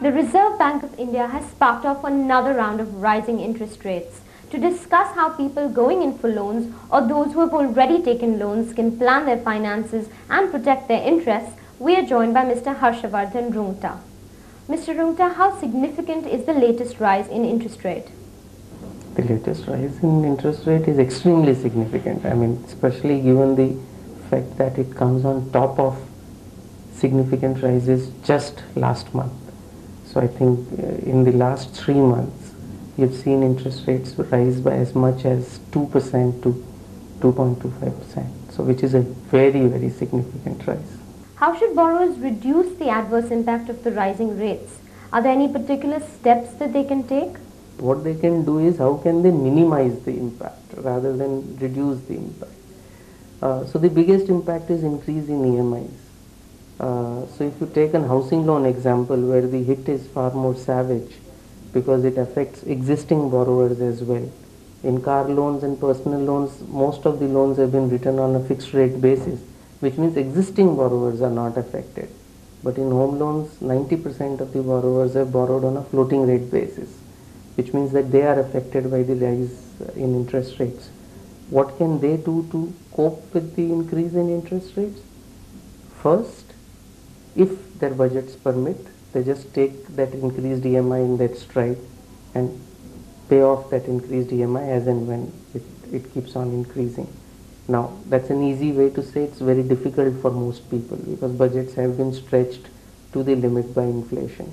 The Reserve Bank of India has sparked off another round of rising interest rates. To discuss how people going in for loans or those who have already taken loans can plan their finances and protect their interests, we are joined by Mr. Harshavardhan Rungta. Mr. Rungta, how significant is the latest rise in interest rate? The latest rise in interest rate is extremely significant. Especially given the fact that it comes on top of significant rises just last month. So I think in the last 3 months, you've seen interest rates rise by as much as 2% to 2.25%. So which is a very, very significant rise. How should borrowers reduce the adverse impact of the rising rates? Are there any particular steps that they can take? What they can do is how can they minimize the impact rather than reduce the impact. So the biggest impact is increase in EMIs. So if you take an housing loan example where the hit is far more savage because it affects existing borrowers as well. In car loans and personal loans, most of the loans have been written on a fixed rate basis, which means existing borrowers are not affected. But in home loans, 90% of the borrowers have borrowed on a floating rate basis, which means that they are affected by the rise in interest rates. What can they do to cope with the increase in interest rates? First, if their budgets permit, they just take that increased EMI in that stride and pay off that increased EMI as and when it keeps on increasing. Now, that's an easy way to say. It's very difficult for most people because budgets have been stretched to the limit by inflation.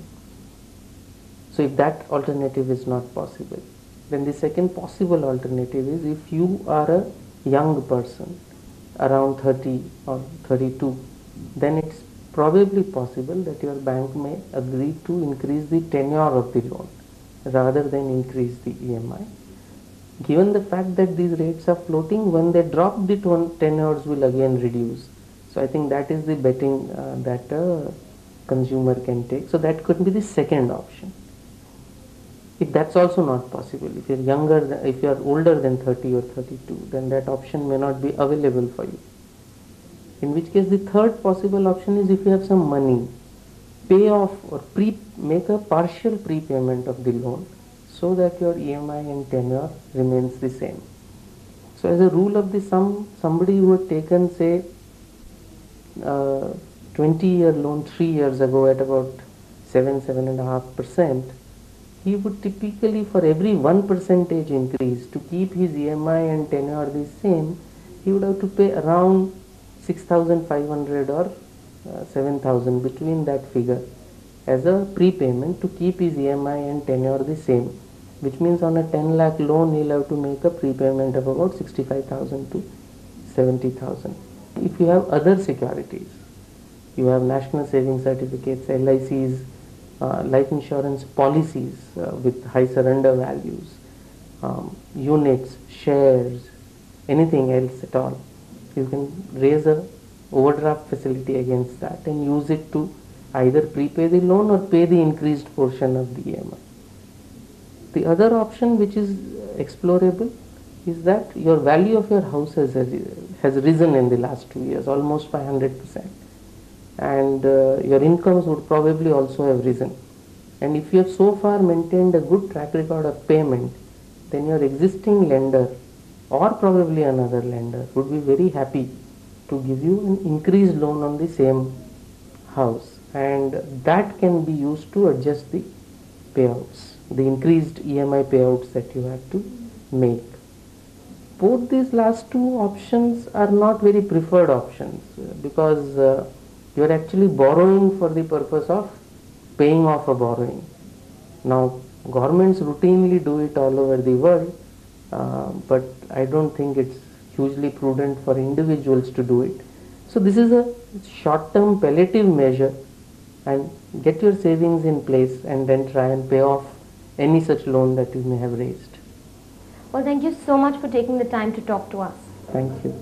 So if that alternative is not possible, then the second possible alternative is if you are a young person around 30 or 32, then it's probably possible that your bank may agree to increase the tenure of the loan rather than increase the EMI. Given the fact that these rates are floating, when they drop, the tenures will again reduce. So I think that is the betting that a consumer can take. So that could be the second option. If that's also not possible, if you are older than 30 or 32, then that option may not be available for you. In which case the third possible option is if you have some money, pay off or make a partial prepayment of the loan so that your EMI and tenure remains the same. So as a rule of the thumb, somebody who had taken say 20-year loan 3 years ago at about 7.5%, he would typically, for every 1% increase, to keep his EMI and tenure the same, he would have to pay around 6,500 or 7,000, between that figure, as a prepayment to keep his EMI and tenure the same, which means on a 10 lakh loan he'll have to make a prepayment of about 65,000 to 70,000. If you have other securities, you have national savings certificates, LICs, life insurance policies with high surrender values, units, shares, anything else at all, you can raise a overdraft facility against that and use it to either prepay the loan or pay the increased portion of the EMI. The other option which is explorable is that your value of your house has risen in the last 2 years, almost by 100%. And your incomes would probably also have risen. And if you have so far maintained a good track record of payment, then your existing lender or probably another lender would be very happy to give you an increased loan on the same house, and that can be used to adjust the payouts, the increased EMI payouts that you have to make. Both these last two options are not very preferred options because you are actually borrowing for the purpose of paying off a borrowing. Now, governments routinely do it all over the world, but I don't think it's hugely prudent for individuals to do it. So this is a short-term palliative measure, and get your savings in place and then try and pay off any such loan that you may have raised. Well, thank you so much for taking the time to talk to us. Thank you.